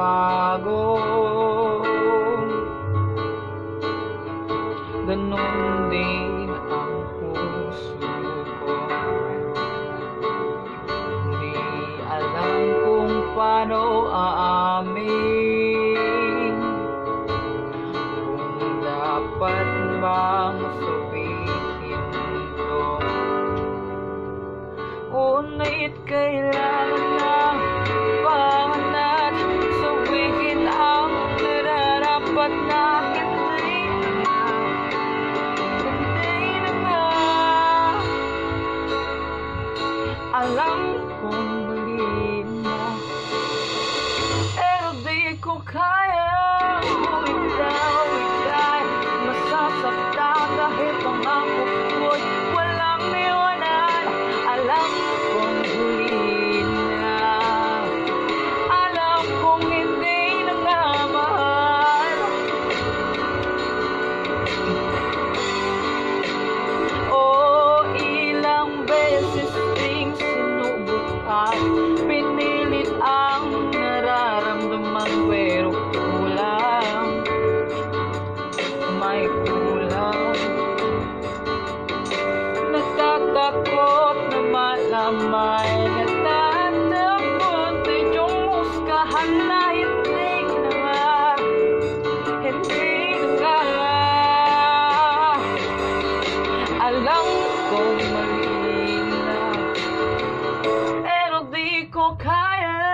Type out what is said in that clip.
magbago. Ganon din ang puso ko. Hindi alam kung paano aamin, kung dapat bang sabihin to. Ngunit kailangan lang pangat sabihin ang nararapat na hindi na nga. Alam kong mali na, pero di ko kaya umitaw. Masasaktan kahit pangako ko'y walang iwanan. Alam kong huli na, alam kong hindi na nga mahal. Ilang beses ding sinubukan, pinilit ang nararamdaman, pero kulang, may kulang. Natatakot na malamay, natatakot din yung huskahan na hindi na nga, hindi na nga. Alam kong mali na, pero di ko kaya.